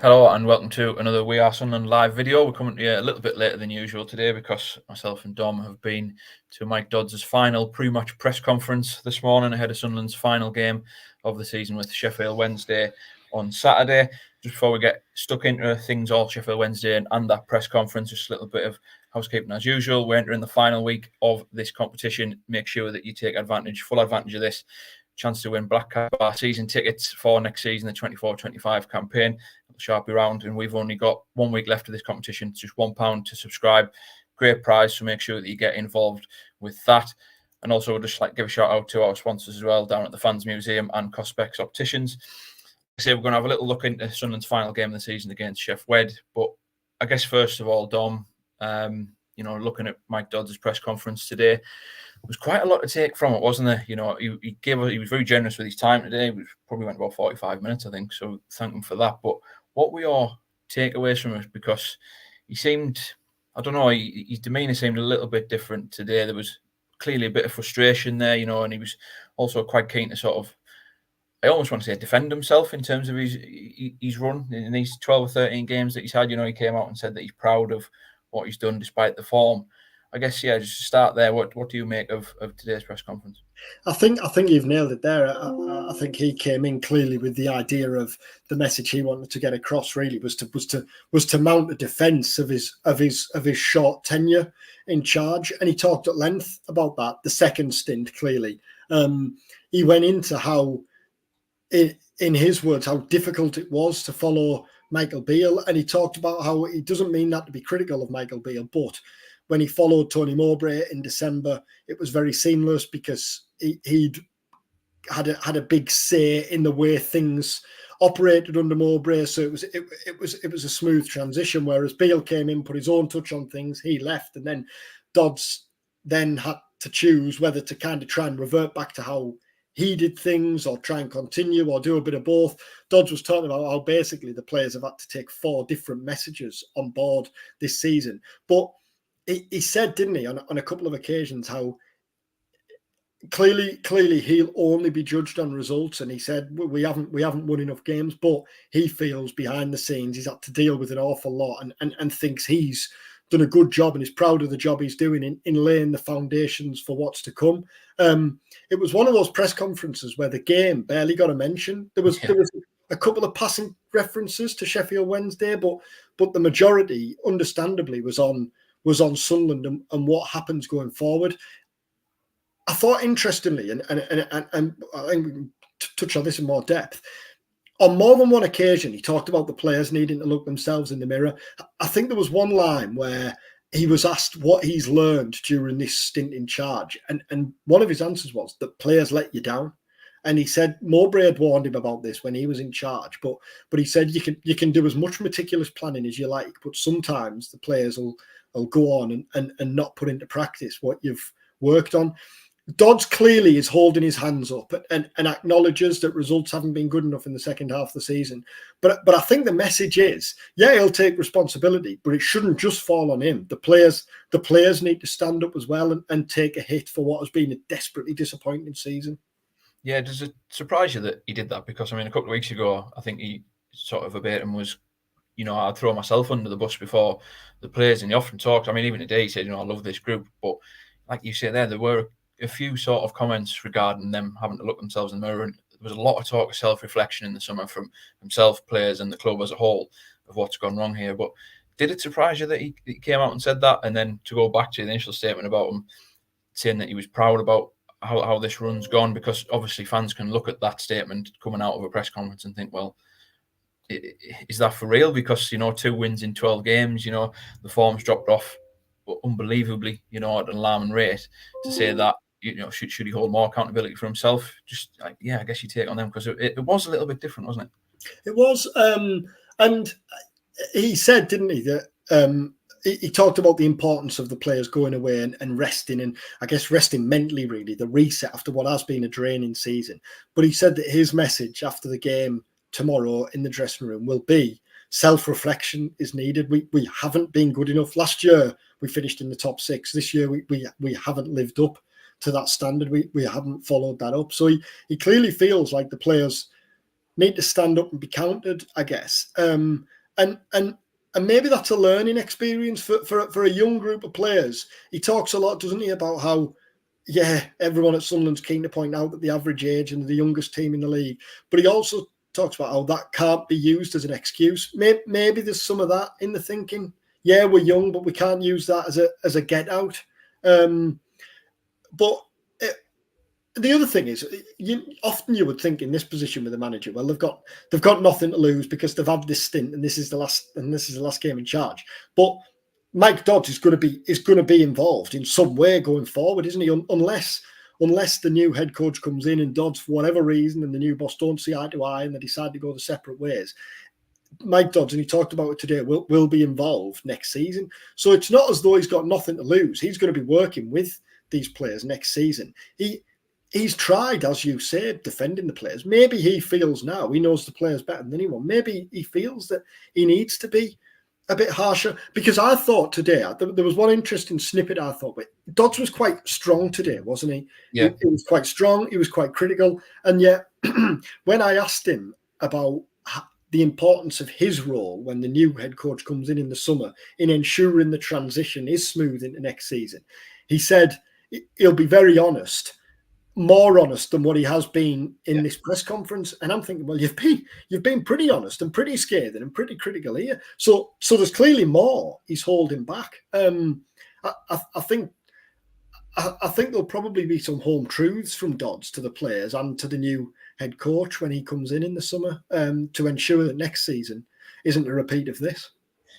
Hello and welcome to another We Are Sunderland live video. We're coming to you a little bit later than usual today because myself and Dom have been to Mike Dodds' final pre-match press conference this morning ahead of Sunderland's final game of the season with Sheffield Wednesday on Saturday. Just before we get stuck into things all Sheffield Wednesday and that press conference, just a little bit of housekeeping as usual. We're entering the final week of this competition. Make sure that you take full advantage of this chance to win Black Bar season tickets for next season, the 24-25 campaign. Sharpie round, and we've only got 1 week left of this competition. It's just £1 to subscribe. Great prize, so make sure that you get involved with that. And also, we'll just give a shout out to our sponsors as well down at the Fans Museum and Cospex Opticians. We're going to have a little look into Sunderland's final game of the season against Sheffield Wednesday. But I guess first of all, Dom, looking at Mike Dodds' press conference today, there was quite a lot to take from it, wasn't there? He was very generous with his time today. We probably went about 45 minutes, I think. So thank him for that. But what were your takeaways from it? Because he seemed, I don't know, his demeanour seemed a little bit different today. There was clearly a bit of frustration there, and he was also quite keen to sort of, I almost want to say, defend himself in terms of his run in these 12 or 13 games that he's had. He came out and said that he's proud of what he's done despite the form. I guess, just to start there, what do you make of today's press conference? I think you've nailed it there. I think he came in clearly with the idea of the message he wanted to get across. Really was to mount a defence of his short tenure in charge, and he talked at length about that. The second stint, clearly, he went into how, in his words, how difficult it was to follow Michael Beale, and he talked about how he doesn't mean that to be critical of Michael Beale, but when he followed Tony Mowbray in December, it was very seamless because he'd had a big say in the way things operated under Mowbray. So it was a smooth transition. Whereas Beale came in, put his own touch on things, he left, and then Dodds then had to choose whether to kind of try and revert back to how he did things or try and continue or do a bit of both. Dodds was talking about how basically the players have had to take 4 different messages on board this season, but he said, didn't he, on a couple of occasions, how clearly he'll only be judged on results. And he said we haven't won enough games, but he feels behind the scenes he's had to deal with an awful lot and thinks he's done a good job and is proud of the job he's doing in laying the foundations for what's to come. It was one of those press conferences where the game barely got a mention. There was a couple of passing references to Sheffield Wednesday, but the majority, understandably, was on Sunderland and what happens going forward. I thought, interestingly, and I think we can touch on this in more depth, on more than one occasion, he talked about the players needing to look themselves in the mirror. I think there was one line where he was asked what he's learned during this stint in charge. And one of his answers was that players let you down. And he said Mowbray had warned him about this when he was in charge. But he said you can do as much meticulous planning as you like, but sometimes the players will go on and not put into practice what you've worked on. Dodds clearly is holding his hands up and acknowledges that results haven't been good enough in the second half of the season. But I think the message is, he'll take responsibility, but it shouldn't just fall on him. The players need to stand up as well and take a hit for what has been a desperately disappointing season. Yeah, does it surprise you that he did that? Because, a couple of weeks ago, I think he sort of verbatim was, I'd throw myself under the bus before the players, and he often talked. Even today he said, I love this group. But like you say there were a few sort of comments regarding them having to look themselves in the mirror. And there was a lot of talk of self-reflection in the summer from himself, players, and the club as a whole of what's gone wrong here. But did it surprise you that he came out and said that? And then to go back to the initial statement about him saying that he was proud about how this run's gone, because obviously fans can look at that statement coming out of a press conference and think, well, is that for real? Because 2 wins in 12 games, the form's dropped off unbelievably, at an alarming rate. To say that, should he hold more accountability for himself? Just I guess you take on them, because it was a little bit different, wasn't it? It was, and he said, didn't he, that he talked about the importance of the players going away and resting, and I guess resting mentally, really, the reset after what has been a draining season. But he said that his message after the game tomorrow in the dressing room will be self-reflection is needed. We haven't been good enough. Last year we finished in the top 6. This year we haven't lived up to that standard. We haven't followed that up. So he clearly feels like the players need to stand up and be counted, I guess. And maybe that's a learning experience for a young group of players. He talks a lot, doesn't he, about how, yeah, everyone at Sunderland's keen to point out that the average age and the youngest team in the league. But he also talks about how that can't be used as an excuse. Maybe there's some of that in the thinking. Yeah, we're young, but we can't use that as a get out. But the other thing is, often you would think in this position with the manager, well, they've got nothing to lose because they've had this stint and this is the last game in charge. But Mike Dodds is going to be involved in some way going forward, isn't he? Unless the new head coach comes in and Dodds, for whatever reason, and the new boss don't see eye to eye and they decide to go the separate ways, Mike Dodds, and he talked about it today, will be involved next season. So it's not as though he's got nothing to lose. He's going to be working with these players next season. He's tried, as you said, defending the players. Maybe he feels now, he knows the players better than anyone. Maybe he feels that he needs to be a bit harsher. Because I thought today, there was one interesting snippet I thought, but Dodds was quite strong today, wasn't he? Yeah. He was quite strong, he was quite critical. And yet, when I asked him about the importance of his role when the new head coach comes in the summer in ensuring the transition is smooth into next season, he said he'll be very honest, more honest than what he has been in this press conference. And I'm thinking, well, you've been pretty honest and pretty scathing and pretty critical here. So there's clearly more he's holding back. I think there'll probably be some home truths from Dodds to the players and to the new head coach when he comes in the summer to ensure that next season isn't a repeat of this.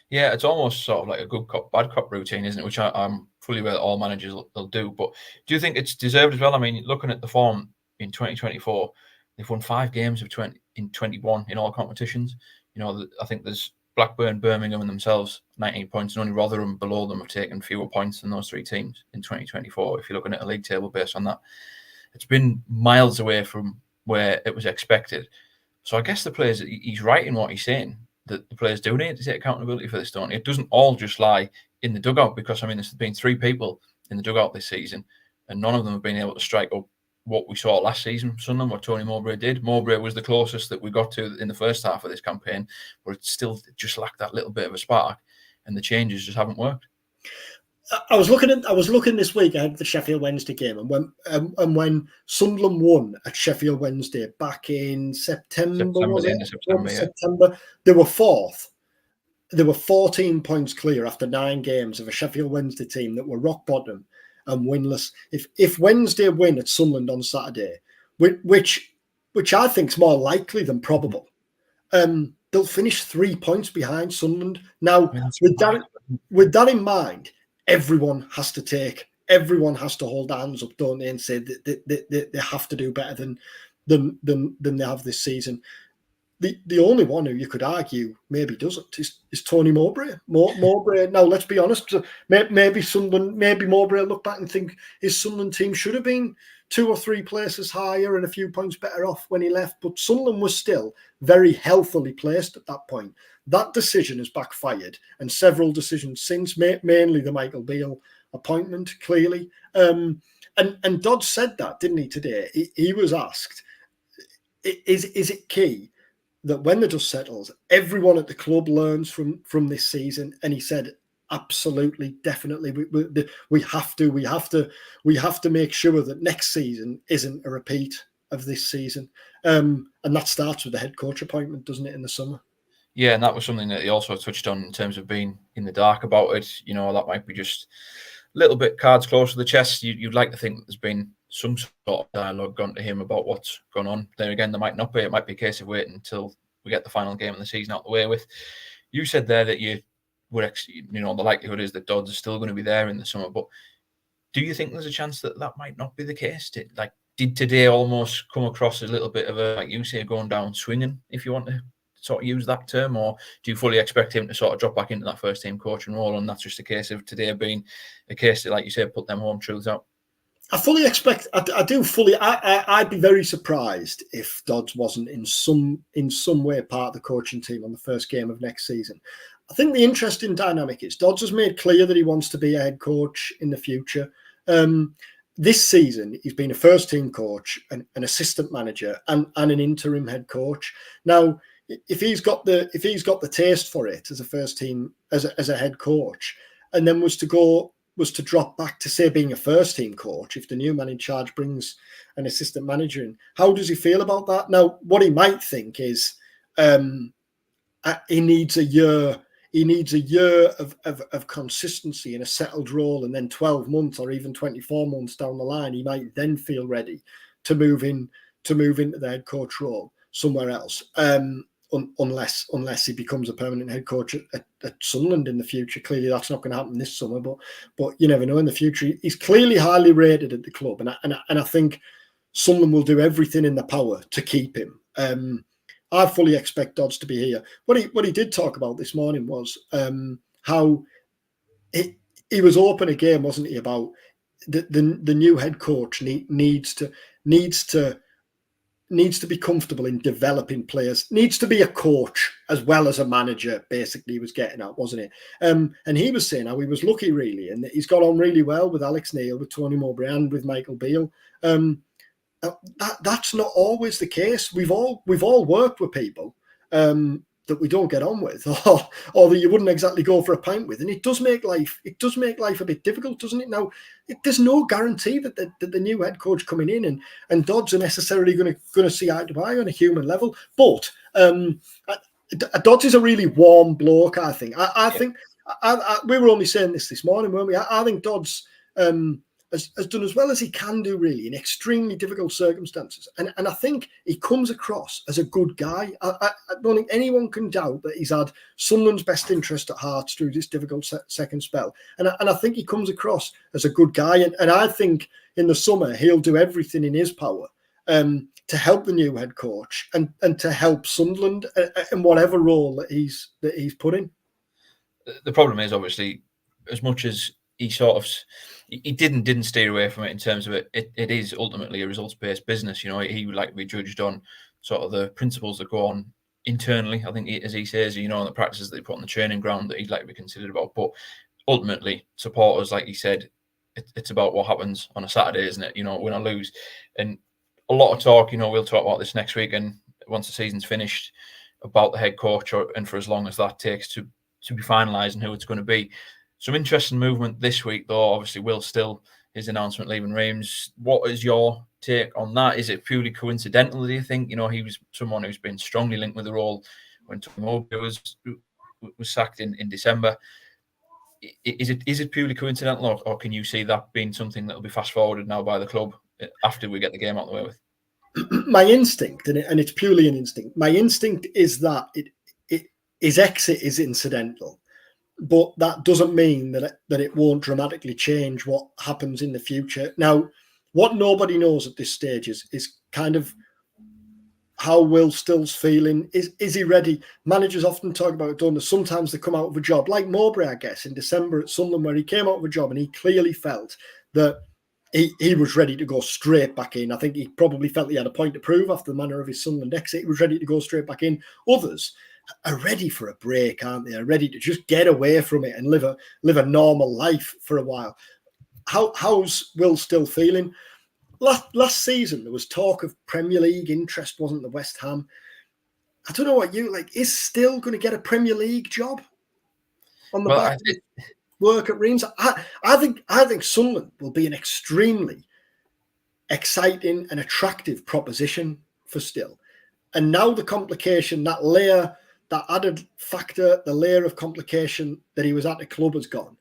Yeah, it's almost sort of like a good cop, bad cop routine, isn't it? Which I'm fully aware that all managers will do. But do you think it's deserved as well? I mean, looking at the form in 2024, they've won 5 games of 21 in all competitions. I think there's Blackburn, Birmingham and themselves 19 points, and only Rotherham below them have taken fewer points than those 3 teams in 2024. If you're looking at a league table based on that, it's been miles away from where it was expected. So I guess the players, he's right in what he's saying, that the players do need to take accountability for this, don't they? It doesn't all just lie in the dugout, because, I mean, there's been 3 people in the dugout this season, and none of them have been able to strike up what we saw last season from Sunderland, what Tony Mowbray did. Mowbray was the closest that we got to in the first half of this campaign, but it still just lacked that little bit of a spark, and the changes just haven't worked. I was looking this week ahead of the Sheffield Wednesday game, and when Sunderland won at Sheffield Wednesday back in September, they were 4th. They were 14 points clear after 9 games of a Sheffield Wednesday team that were rock bottom and winless. If Wednesday win at Sunderland on Saturday, which I think is more likely than probable, they'll finish 3 points behind Sunderland. Now, with that in mind, everyone has to hold hands up, don't they, and say that they have to do better than they have this season. The only one who you could argue maybe doesn't is Tony Mowbray. Mowbray. Now, let's be honest. Maybe Mowbray will look back and think his Sunderland team should have been 2 or 3 places higher and a few points better off when he left. But Sunderland was still very healthily placed at that point. That decision has backfired, and several decisions since, mainly the Michael Beale appointment, clearly. And Dodds said that, didn't he, today? He was asked, is it key that when the dust settles, everyone at the club learns from this season? And he said, absolutely, definitely, we have to make sure that next season isn't a repeat of this season. And that starts with the head coach appointment, doesn't it, in the summer? Yeah, and that was something that he also touched on in terms of being in the dark about it. That might be just a little bit cards close to the chest. You'd like to think that there's been some sort of dialogue gone to him about what's gone on. Then again, there might not be. It might be a case of waiting until we get the final game of the season out the way with. You said there that you would, the likelihood is that Dodds is still going to be there in the summer. But do you think there's a chance that might not be the case? Did today almost come across as a little bit of a, like you say, going down swinging, if you want to sort of use that term, or do you fully expect him to sort of drop back into that first team coaching role, and that's just a case of today being a case that, like you said, put them home truths out? I fully expect. I'd be very surprised if Dodds wasn't in some way part of the coaching team on the first game of next season. I think the interesting dynamic is Dodds has made clear that he wants to be a head coach in the future. this season he's been a first team coach, an assistant manager, and an interim head coach. Now, if he's got the taste for it as a first team as a head coach, and then was to drop back to say being a first team coach, if the new man in charge brings an assistant manager in, how does he feel about that? Now, what he might think is he needs a year. He needs a year of consistency in a settled role, and then 12 months or even 24 months down the line, he might then feel ready to move into the head coach role somewhere else. Unless he becomes a permanent head coach at Sunderland in the future. Clearly, that's not going to happen this summer, but you never know in the future. He's clearly highly rated at the club, and I think Sunderland will do everything in their power to keep him. I fully expect Dodds to be here. What he did talk about this morning was how he was open again, wasn't he, about the new head coach needs to be comfortable in developing players, needs to be a coach as well as a manager, basically, he was getting at, wasn't it? And he was saying how he was lucky, really, and that he's got on really well with Alex Neil, with Tony Mowbray, and with Michael Beale. That's not always the case. We've all worked with people that we don't get on with, or that you wouldn't exactly go for a pint with, and it does make life a bit difficult, doesn't it? Now, there's no guarantee that the new head coach coming in and Dodds are necessarily going to see eye to eye on a human level, but Dodds is a really warm bloke. I think. I think we were only saying this morning, weren't we? I think Dodds has done as well as he can do, really, in extremely difficult circumstances. And I think he comes across as a good guy. I don't think anyone can doubt that he's had Sunderland's best interest at heart through this difficult second spell. And I think he comes across as a good guy. And I think in the summer, he'll do everything in his power to help the new head coach and to help Sunderland in whatever role that he's put in. The problem is, obviously, as much as he didn't steer away from it in terms of it is ultimately a results-based business. He would like to be judged on sort of the principles that go on internally. I think, as he says, and the practices that he put on the training ground that he'd like to be considered about. But ultimately, supporters, like he said, it's about what happens on a Saturday, isn't it? Win or lose. And a lot of talk, we'll talk about this next week, and once the season's finished, about the head coach, and for as long as that takes to be finalised and who it's going to be. Some interesting movement this week, though. Obviously, Will Still, his announcement leaving Reims. What is your take on that? Is it purely coincidental, do you think? He was someone who's been strongly linked with the role when Tony Mowbray was sacked in December. Is it purely coincidental, or can you see that being something that will be fast-forwarded now by the club after we get the game out of the way with? My instinct, and it's purely an instinct, my instinct is that his exit is incidental. But that doesn't mean that it won't dramatically change what happens in the future. Now, what nobody knows at this stage is kind of how Will Still's feeling. Is he ready? Managers often talk about it, don't they? Sometimes they come out of a job, like Mowbray, I guess, in December at Sunderland, where he came out of a job and he clearly felt that he was ready to go straight back in. I think he probably felt he had a point to prove after the manner of his Sunderland exit. He was ready to go straight back in. Others are ready for a break, aren't they? Are ready to just get away from it and live a normal life for a while. How's Will Still feeling? Last season, there was talk of Premier League interest, wasn't there, West Ham? I don't know what you like. Is Still going to get a Premier League job on the back of work at Reims? I think Sunderland will be an extremely exciting and attractive proposition for Still. And now the complication, that layer, that added factor, the layer of complication that he was at the club has gone.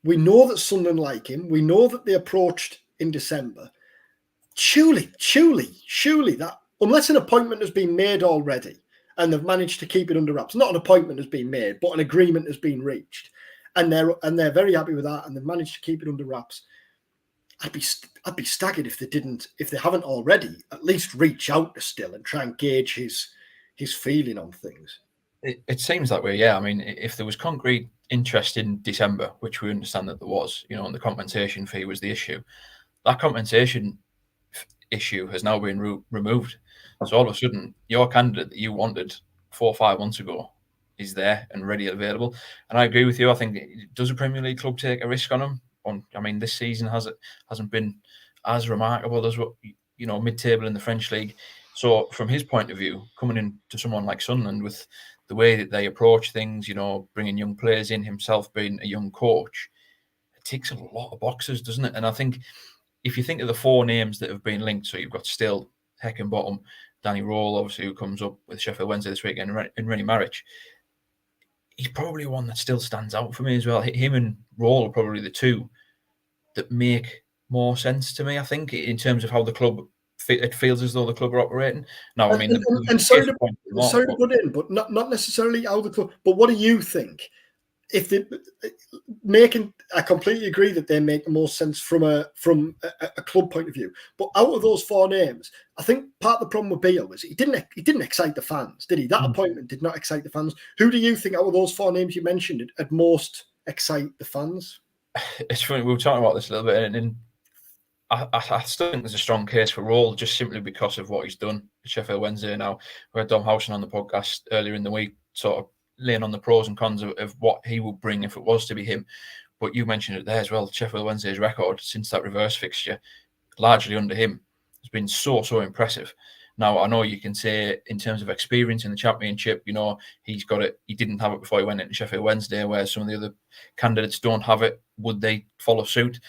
We know that Sunderland like him. We know that they approached in December. Surely that, unless an appointment has been made already and they've managed to keep it under wraps, not an appointment has been made, but an agreement has been reached, and they're very happy with that, and they've managed to keep it under wraps. I'd be staggered if they haven't already at least reach out to Still and try and gauge his feeling on things. It seems that way, yeah. I mean, if there was concrete interest in December, which we understand that there was, and the compensation fee was the issue, that compensation issue has now been removed. So all of a sudden, your candidate that you wanted 4 or 5 months ago is there and ready and available. And I agree with you. I think, does a Premier League club take a risk on him? I mean, this season hasn't been as remarkable as what mid-table in the French league. So from his point of view, coming in to someone like Sunderland with the way that they approach things, bringing young players in, himself being a young coach, it ticks a lot of boxes, doesn't it? And I think if you think of the four names that have been linked, so you've got Still, Heckingbottom, Danny Rowell, obviously, who comes up with Sheffield Wednesday this weekend, and Rennie Marich, he's probably one that still stands out for me as well. Him and Rowell are probably the two that make more sense to me, I think, in terms of how the club, it feels as though the club are operating. Now, I mean, sorry to put in, but not necessarily how the club. But what do you think? If they I completely agree that they make the most sense from a club point of view. But out of those four names, I think part of the problem with Beale was he didn't excite the fans, did he? That appointment did not excite the fans. Who do you think out of those four names you mentioned at most excite the fans? It's funny, we were talking about this a little bit, and I still think there's a strong case for Rowell, just simply because of what he's done at Sheffield Wednesday. Now, we had Dom Housen on the podcast earlier in the week, sort of laying on the pros and cons of what he would bring if it was to be him. But you mentioned it there as well. Sheffield Wednesday's record since that reverse fixture, largely under him, has been so impressive. Now, I know you can say in terms of experience in the Championship, he's got it. He didn't have it before he went into Sheffield Wednesday, where some of the other candidates don't have it. Would they follow suit?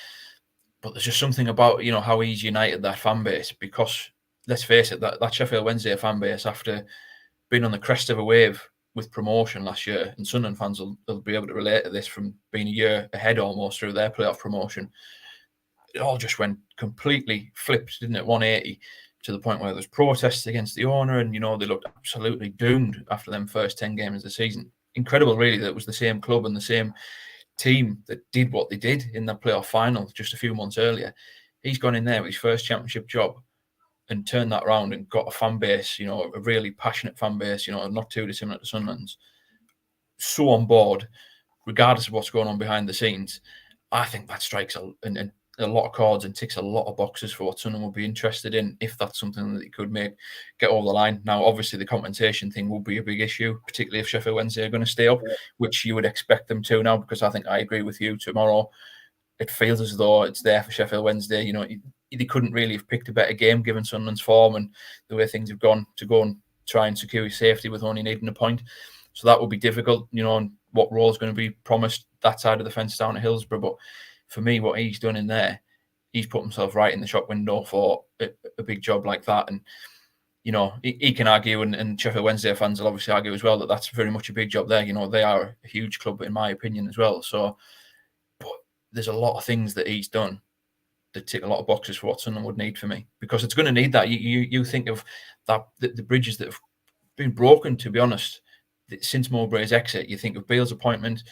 But there's just something about, how he's united that fan base, because let's face it, that Sheffield Wednesday fan base, after being on the crest of a wave with promotion last year, and Sunderland fans will be able to relate to this from being a year ahead almost through their playoff promotion. It all just went completely flipped, didn't it? 180 to the point where there's protests against the owner, and they looked absolutely doomed after them first 10 games of the season. Incredible, really, that it was the same club and the same team that did what they did in that playoff final just a few months earlier. He's gone in there with his first Championship job and turned that around and got a fan base, a really passionate fan base, not too dissimilar to Sunderland's, so on board, regardless of what's going on behind the scenes. I think that strikes a lot of chords and ticks a lot of boxes for what Sunderland would be interested in, if that's something that he could get over the line. Now, obviously, the compensation thing will be a big issue, particularly if Sheffield Wednesday are going to stay up, which you would expect them to now, because I agree with you. Tomorrow, it feels as though it's there for Sheffield Wednesday. They couldn't really have picked a better game given Sunderland's form and the way things have gone, to go and try and secure his safety with only needing a point. So that will be difficult, and what role is going to be promised that side of the fence down at Hillsborough. But for me, what he's done in there, he's put himself right in the shop window for a big job like that. And, he can argue, and Sheffield Wednesday fans will obviously argue as well, that that's very much a big job there. They are a huge club, in my opinion, as well. So, but there's a lot of things that he's done that tick a lot of boxes for what Sunderland would need for me, because it's going to need that. You think of that, the bridges that have been broken, to be honest, since Mowbray's exit. You think of Beale's appointment,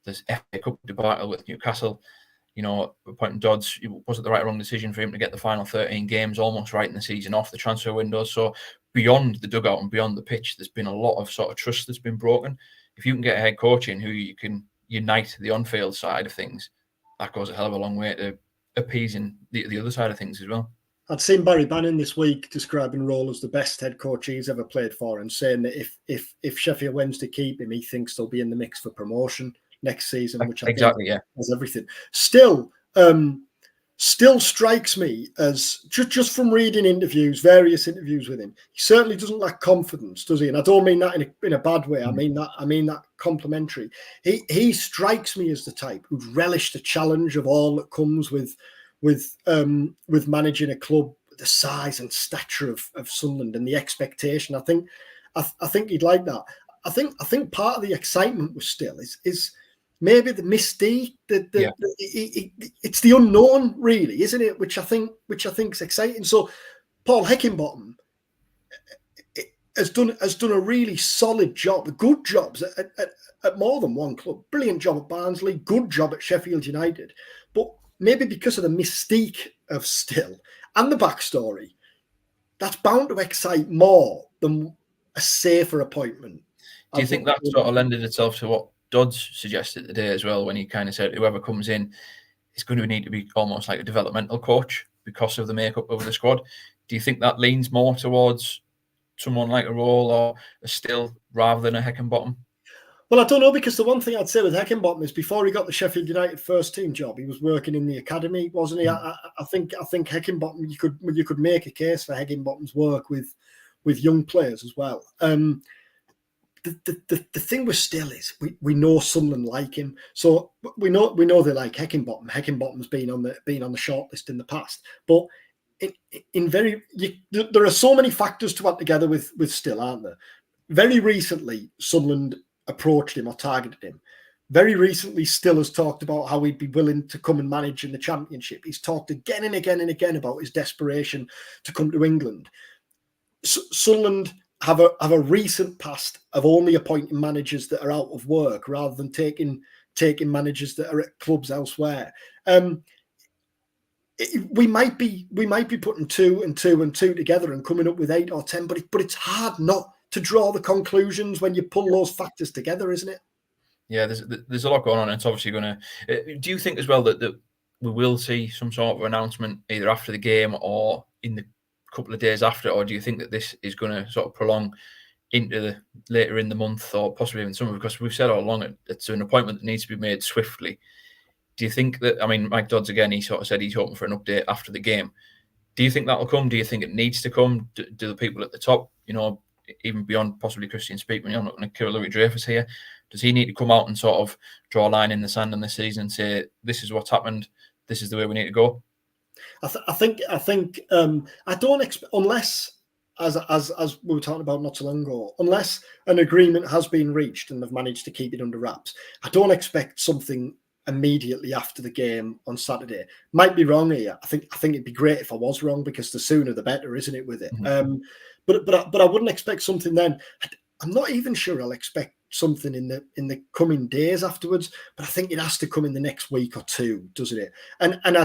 there's FA Cup debacle with Newcastle, appointing Dods. Was it the right or wrong decision for him to get the final 13 games almost right in the season off the transfer window? So beyond the dugout and beyond the pitch, there's been a lot of sort of trust that's been broken. If you can get a head coach in who you can unite the on-field side of things, that goes a hell of a long way to appeasing the other side of things as well. I'd seen Barry Bannon this week describing Rowell as the best head coach he's ever played for, and saying that if Sheffield Wednesday keep him, he thinks they'll be in the mix for promotion next season, which I think has everything. Still strikes me as, just from reading various interviews with him, he certainly doesn't lack confidence, does he? And I don't mean that in a bad way. I mean that complimentary. He strikes me as the type who'd relish the challenge of all that comes with managing a club the size and stature of Sunderland and the expectation. I think he'd like that. I think part of the excitement was still is maybe the mystique, it's the unknown, really, isn't it? Which I think is exciting. So Paul Heckingbottom has done a really solid job, good jobs at more than one club. Brilliant job at Barnsley, good job at Sheffield United. But maybe because of the mystique of Still and the backstory, that's bound to excite more than a safer appointment. Do you think that sort of lended itself to what Dods suggested today as well, when he kind of said whoever comes in is going to need to be almost like a developmental coach because of the makeup of the squad? Do you think that leans more towards someone like a Rowell or a Still rather than a Heckingbottom? Well, I don't know, because the one thing I'd say with Heckingbottom is before he got the Sheffield United first team job, he was working in the academy, wasn't he? I think Heckingbottom, you could make a case for Heckingbottom's work with young players as well. The thing with Still is we know Sunderland like him, so we know they like Heckingbottom. Heckingbottom's been on the shortlist in the past, but there are so many factors to add together with Still, aren't there? Very recently, Sunderland approached him or targeted him. Very recently, Still has talked about how he'd be willing to come and manage in the Championship. He's talked again and again and again about his desperation to come to England. Sunderland have a recent past of only appointing managers that are out of work rather than taking managers that are at clubs elsewhere. We might be putting two and two together and coming up with 8 or 10, but it's hard not to draw the conclusions when you pull those factors together, isn't it? Yeah, there's a lot going on, and it's obviously going to. Do you think as well that we will see some sort of announcement either after the game or in the couple of days after, or do you think that this is going to sort of prolong into later in the month or possibly even summer? Because we've said all along it's an appointment that needs to be made swiftly. Do you think that? I mean, Mike Dodds again, he sort of said he's hoping for an update after the game. Do you think that'll come? Do you think it needs to come? Do the people at the top, even beyond possibly Christian Speakman, you're not going to kill Louis Dreyfus here. Does he need to come out and sort of draw a line in the sand on this season and say, this is what's happened, this is the way we need to go? I think I don't expect, unless as we were talking about not so long ago, unless an agreement has been reached and they've managed to keep it under wraps, I don't expect something immediately after the game on Saturday. Might be wrong here. I think it'd be great if I was wrong, because the sooner the better, isn't it, with it? Mm-hmm. But I wouldn't expect something then. I'm not even sure I'll expect something in the coming days afterwards, but I think it has to come in the next week or two, doesn't it? And I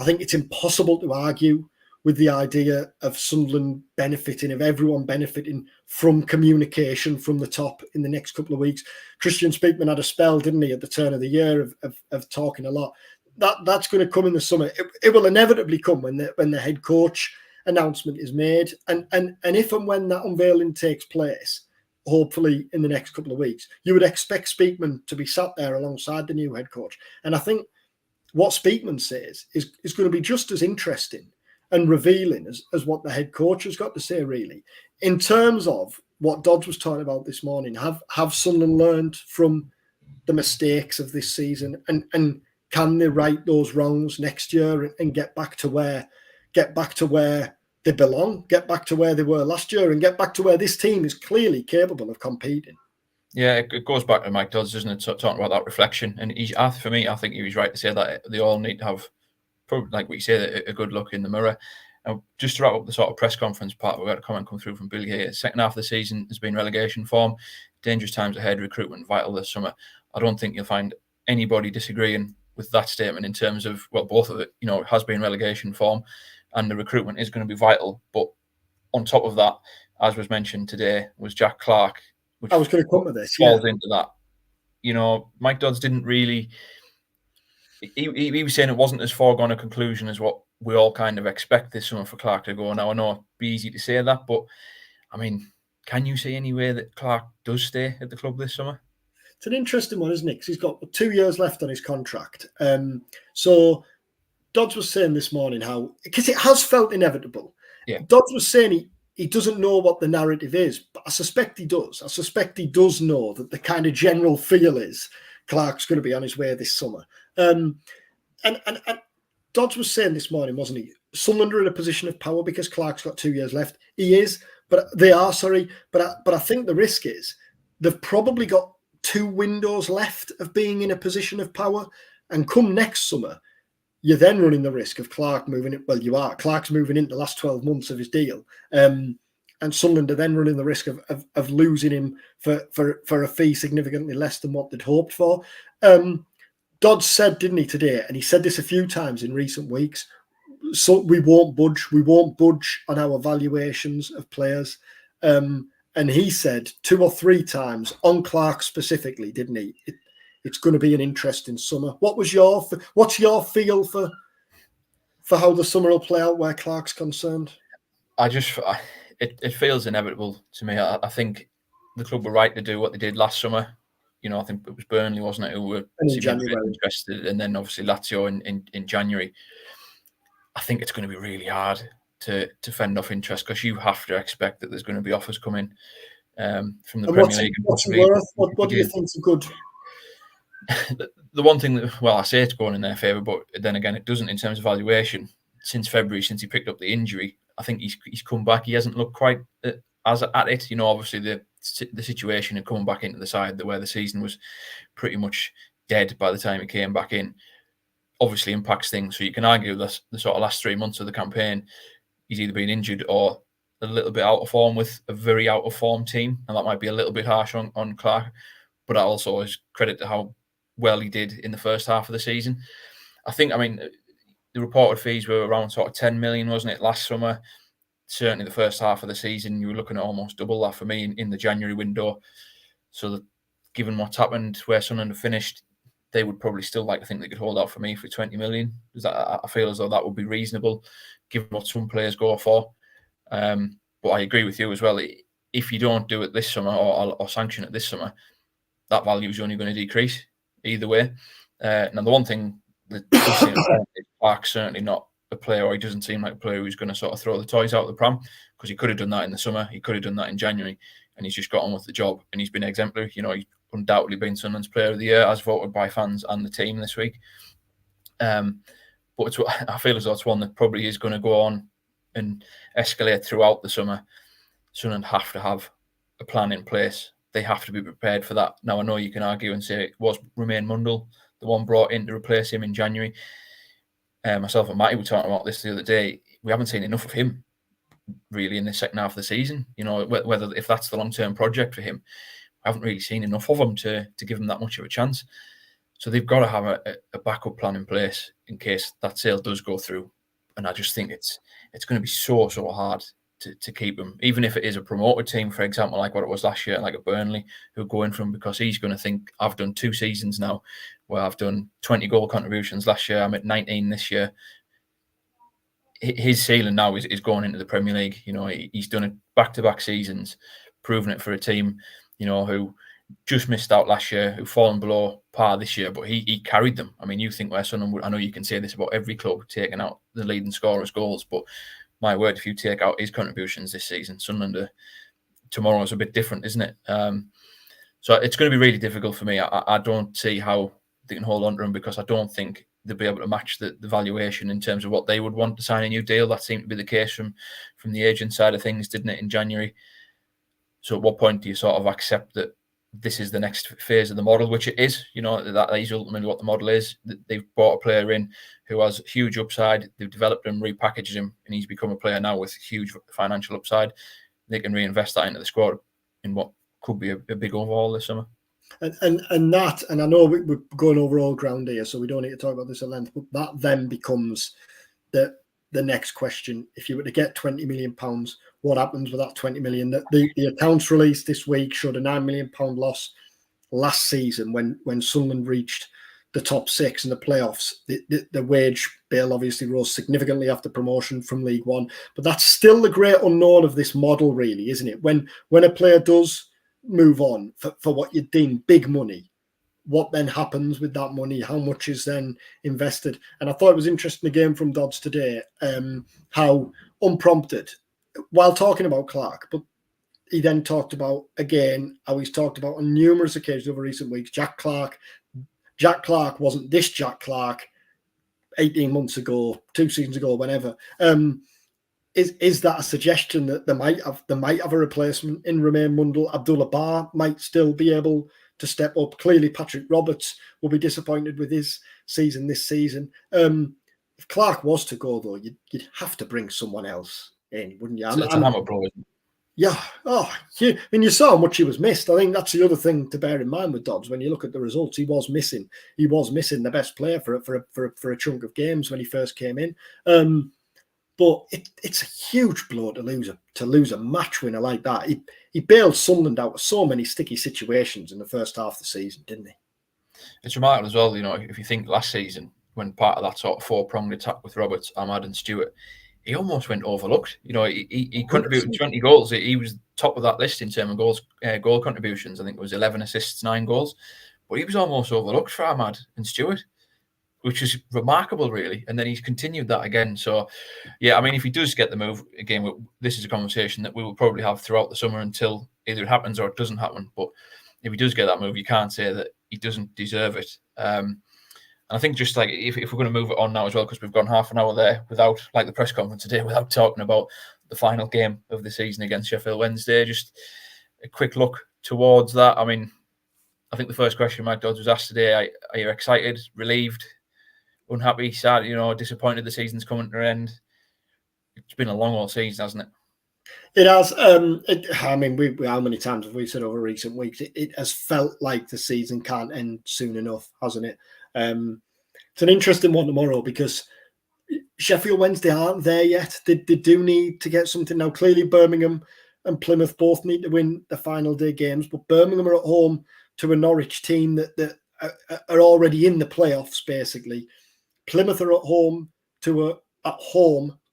think it's impossible to argue with the idea of Sunderland benefiting, of everyone benefiting from communication from the top in the next couple of weeks. Christian Speakman had a spell, didn't he, at the turn of the year of talking a lot. That's going to come in the summer. It will inevitably come when the head coach announcement is made, and if and when that unveiling takes place, hopefully in the next couple of weeks, you would expect Speakman to be sat there alongside the new head coach. And I think what Speakman says is going to be just as interesting and revealing as what the head coach has got to say, really, in terms of what Dodds was talking about this morning. Have Sunderland learned from the mistakes of this season, and can they right those wrongs next year and get back to where they belong, get back to where they were last year, and get back to where this team is clearly capable of competing? Yeah, it goes back to Mike Dodds, doesn't it? Talking about that reflection, and for me, I think he was right to say that they all need to have, probably, like what you say, a good look in the mirror. And just to wrap up the sort of press conference part, we had a comment come through from Bill here. Second half of the season has been relegation form, dangerous times ahead, recruitment vital this summer. I don't think you'll find anybody disagreeing with that statement in terms of, well, both of it, it has been relegation form and the recruitment is going to be vital. But on top of that, as was mentioned today, was Jack Clarke, which I was going to come to this. Falls into that. Mike Dodds didn't really. He was saying it wasn't as foregone a conclusion as what we all kind of expect this summer for Clarke to go. Now, I know it'd be easy to say that, but I mean, can you see any way that Clarke does stay at the club this summer? It's an interesting one, isn't it? Because he's got 2 years left on his contract. So Dodds was saying this morning how, because it has felt inevitable. Yeah. Dodds was saying he doesn't know what the narrative is, but I suspect he does. I suspect he does know that the kind of general feel is Clarke's going to be on his way this summer. And Dodds was saying this morning, wasn't he? Sunderland are in a position of power because Clarke's got 2 years left. He is, but they are, sorry. But I think the risk is they've probably got 2 windows left of being in a position of power. And come next summer, you're then running the risk of Clarke moving it. Well, you are. Clarke's moving into the last 12 months of his deal. And Sunderland are then running the risk of losing him for a fee significantly less than what they'd hoped for. Dodds said, didn't he, today, and he said this a few times in recent weeks, so we won't budge on our valuations of players. And he said 2 or 3 times on Clarke specifically, didn't he? It's going to be an interesting summer. What's your feel for how the summer will play out where Clarke's concerned? It feels inevitable to me. I think the club were right to do what they did last summer. I think it was Burnley, wasn't it, who were seeming a bit interested, and then obviously Lazio in January. I think it's going to be really hard to fend off interest, because you have to expect that there's going to be offers coming from the Premier League. What's it worth? What do you think's a good? The one thing that, I say it's going in their favour, but then again, it doesn't in terms of valuation. Since February, since he picked up the injury, I think he's come back. He hasn't looked quite as at it. Obviously the situation of coming back into the side, where the season was pretty much dead by the time he came back in, obviously impacts things. So you can argue that the sort of last 3 months of the campaign, he's either been injured or a little bit out of form with a very out of form team, and that might be a little bit harsh on Clarke. But that also is credit to how well he did in the first half of the season. I think, the reported fees were around sort of 10 million, wasn't it, last summer? Certainly the first half of the season, you were looking at almost double that for me in the January window. So that, given what's happened, where Sunderland have finished, they would probably still like to think they could hold out for me for 20 million. I feel as though that would be reasonable, given what some players go for. But I agree with you as well. If you don't do it this summer or sanction it this summer, that value is only going to decrease either way. Now, the one thing that does seem is Clarke's certainly not a player, or he doesn't seem like a player who's going to sort of throw the toys out of the pram, because he could have done that in the summer, he could have done that in January, and he's just got on with the job, and he's been exemplary. He's undoubtedly been Sunderland's Player of the Year, as voted by fans and the team this week. But I feel as though it's one that probably is going to go on and escalate throughout the summer. Sunderland have to have a plan in place. They have to be prepared for that. Now, I know you can argue and say it was Ramage Mundell, the one brought in to replace him in January. Myself and Matty were talking about this the other day. We haven't seen enough of him really in the second half of the season. Whether if that's the long-term project for him, I haven't really seen enough of him to give him that much of a chance. So they've got to have a backup plan in place in case that sale does go through. And I just think it's going to be so hard to keep him, even if it is a promoted team, for example, like what it was last year, like at Burnley, who go in from, because he's going to think, I've done 2 seasons now where I've done 20 goal contributions last year, I'm at 19 this year. His ceiling now is going into the Premier League. He's done it back-to-back seasons, proven it for a team, who just missed out last year, who've fallen below par this year, but he carried them. You think where Sunderland, I know you can say this about every club, taking out the leading scorer's goals, but my word, if you take out his contributions this season, Sunderland tomorrow is a bit different, isn't it? So it's going to be really difficult for me. I don't see how they can hold on to him, because I don't think they'll be able to match the valuation in terms of what they would want to sign a new deal. That seemed to be the case from the agent side of things, didn't it, in January? So at what point do you sort of accept that this is the next phase of the model, which it is, that is ultimately what the model is. They've brought a player in who has huge upside. They've developed him, repackaged him, and he's become a player now with huge financial upside. They can reinvest that into the squad in what could be a big overhaul this summer. And I know we're going over all ground here, so we don't need to talk about this at length, but that then becomes the next question. If you were to get £20 million, what happens with that 20 million? The accounts released this week showed a £9 million loss last season when Sunderland reached the top 6 in the playoffs. The wage bill obviously rose significantly after promotion from League One, but that's still the great unknown of this model, really, isn't it? When a player does move on for what you deem big money, what then happens with that money? How much is then invested? And I thought it was interesting again from Dods today, how unprompted, while talking about Clarke, but he then talked about, again, how he's talked about on numerous occasions over recent weeks, Jack Clarke. Jack Clarke wasn't this Jack Clarke 18 months ago, 2 seasons ago, whenever. Is that a suggestion that they might have a replacement in Ramage Mundell? Abdullah Bar might still be able to step up. Clearly, Patrick Roberts will be disappointed with his season this season. If Clarke was to go, though, you'd have to bring someone else in, wouldn't you? It's a hammer blow. Yeah. You saw how much he was missed. I think that's the other thing to bear in mind with Dods. When you look at the results, he was missing the best player for a chunk of games when he first came in. But it's a huge blow to lose a match winner like that. He bailed Sunderland out of so many sticky situations in the first half of the season, didn't he? It's remarkable as well, if you think last season, when part of that sort of 4-pronged attack with Roberts, Ahmad and Stewart, he almost went overlooked. He contributed 20 goals. He was top of that list in terms of goals, goal contributions. I think it was 11 assists, 9 goals. But he was almost overlooked for Ahmad and Stewart, which is remarkable, really. And then he's continued that again. So, yeah, I mean, if he does get the move, again, this is a conversation that we will probably have throughout the summer until either it happens or it doesn't happen. But if he does get that move, you can't say that he doesn't deserve it. And I think just like if we're going to move it on now as well, because we've gone half an hour there without, like the press conference today, without talking about the final game of the season against Sheffield Wednesday, just a quick look towards that. I mean, I think the first question Mike Dodds was asked today, are you excited, relieved, unhappy, sad, disappointed the season's coming to an end? It's been a long old season, hasn't it? It has. I mean, we how many times have we said over recent weeks? It has felt like the season can't end soon enough, hasn't it? It's an interesting one tomorrow because Sheffield Wednesday aren't there yet. They do need to get something now. Clearly, Birmingham and Plymouth both need to win the final day games, but Birmingham are at home to a Norwich team that are already in the playoffs, basically. Plymouth are at home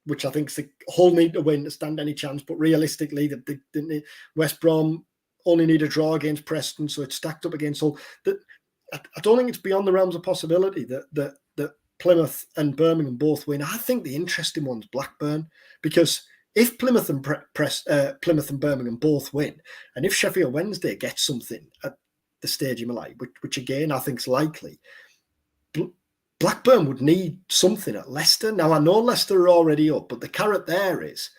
which I think the Hull need to win to stand any chance. But realistically, the West Brom only need a draw against Preston, so it's stacked up against Hull. I don't think it's beyond the realms of possibility that Plymouth and Birmingham both win. I think the interesting one's Blackburn, because if Plymouth and Plymouth and Birmingham both win, and if Sheffield Wednesday gets something at the Stadium of Light, which again I think is likely, Blackburn would need something at Leicester. Now, I know Leicester are already up, but the carrot there is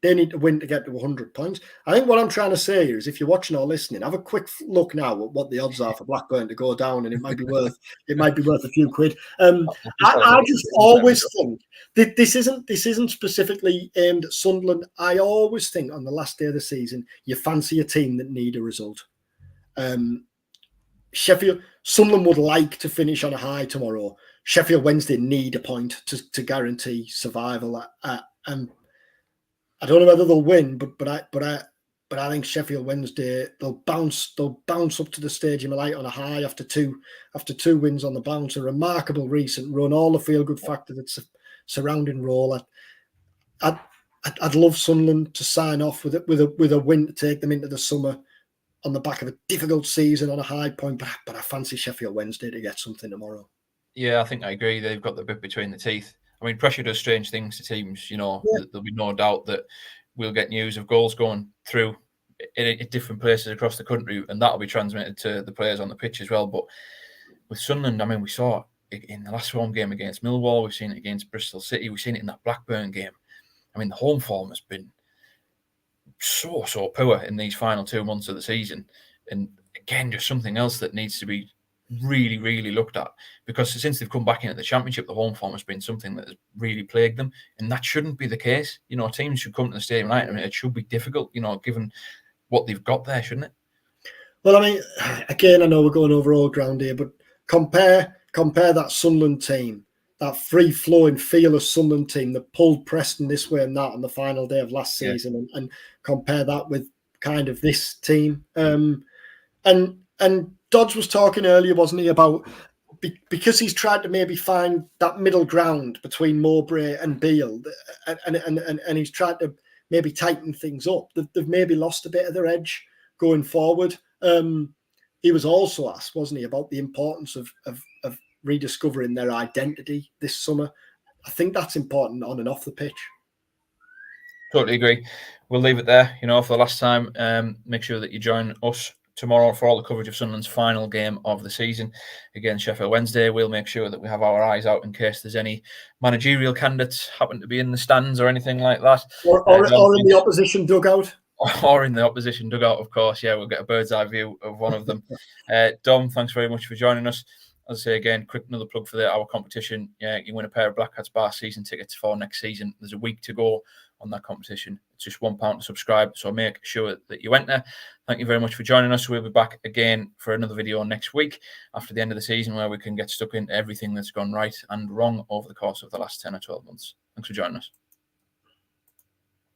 they need to win to get to 100 points. I think what I'm trying to say here is if you're watching or listening, have a quick look now at what the odds are for Blackburn to go down, and it might be worth a few quid. I just always think that this isn't specifically aimed at Sunderland. I always think on the last day of the season, you fancy a team that need a result. Sunderland would like to finish on a high tomorrow. Sheffield Wednesday need a point to guarantee survival. And I don't know whether they'll win, but I think Sheffield Wednesday they'll bounce up to the Stadium of Light on a high after two wins on the bounce. A remarkable recent run, all the feel good factor that's surrounding Roll. I'd love Sunderland to sign off with a win to take them into the summer on the back of a difficult season on a high point, but I fancy Sheffield Wednesday to get something tomorrow. Yeah, I think I agree. They've got the bit between the teeth. I mean, pressure does strange things to teams. There'll be no doubt that we'll get news of goals going through in different places across the country, and that'll be transmitted to the players on the pitch as well. But with Sunderland, I mean, we saw it in the last home game against Millwall. We've seen it against Bristol City. We've seen it in that Blackburn game. I mean, the home form has been so poor in these final 2 months of the season, and again, just something else that needs to be really, really looked at, because since they've come back into the Championship, the home form has been something that has really plagued them, and that shouldn't be the case. Teams should come to the Stadium United, and it should be difficult, given what they've got there, shouldn't it? Well, I mean, again, I know we're going over all ground here, but compare that Sunderland team, that free-flowing, fearless Sunderland team that pulled Preston this way and that on the final day of last season, and compare that with kind of this team. And Dodds was talking earlier, wasn't he, about because he's tried to maybe find that middle ground between Mowbray and Beale, and he's tried to maybe tighten things up. They've maybe lost a bit of their edge going forward. He was also asked, wasn't he, about the importance of rediscovering their identity this summer. I think that's important on and off the pitch. Totally agree. We'll leave it there. For the last time, make sure that you join us tomorrow for all the coverage of Sunderland's final game of the season against Sheffield Wednesday. We'll make sure that we have our eyes out in case there's any managerial candidates happen to be in the stands or anything like that. Or in the opposition dugout. Or in the opposition dugout, of course. Yeah, we'll get a bird's eye view of one of them. Dom, thanks very much for joining us. As I say again, quick another plug for our competition. Yeah, you win a pair of Black Cats Bar season tickets for next season. There's a week to go on that competition. It's just £1 to subscribe, so make sure that you went there. Thank you very much for joining us. We'll be back again for another video next week after the end of the season, where we can get stuck into everything that's gone right and wrong over the course of the last 10 or 12 months. Thanks for joining us.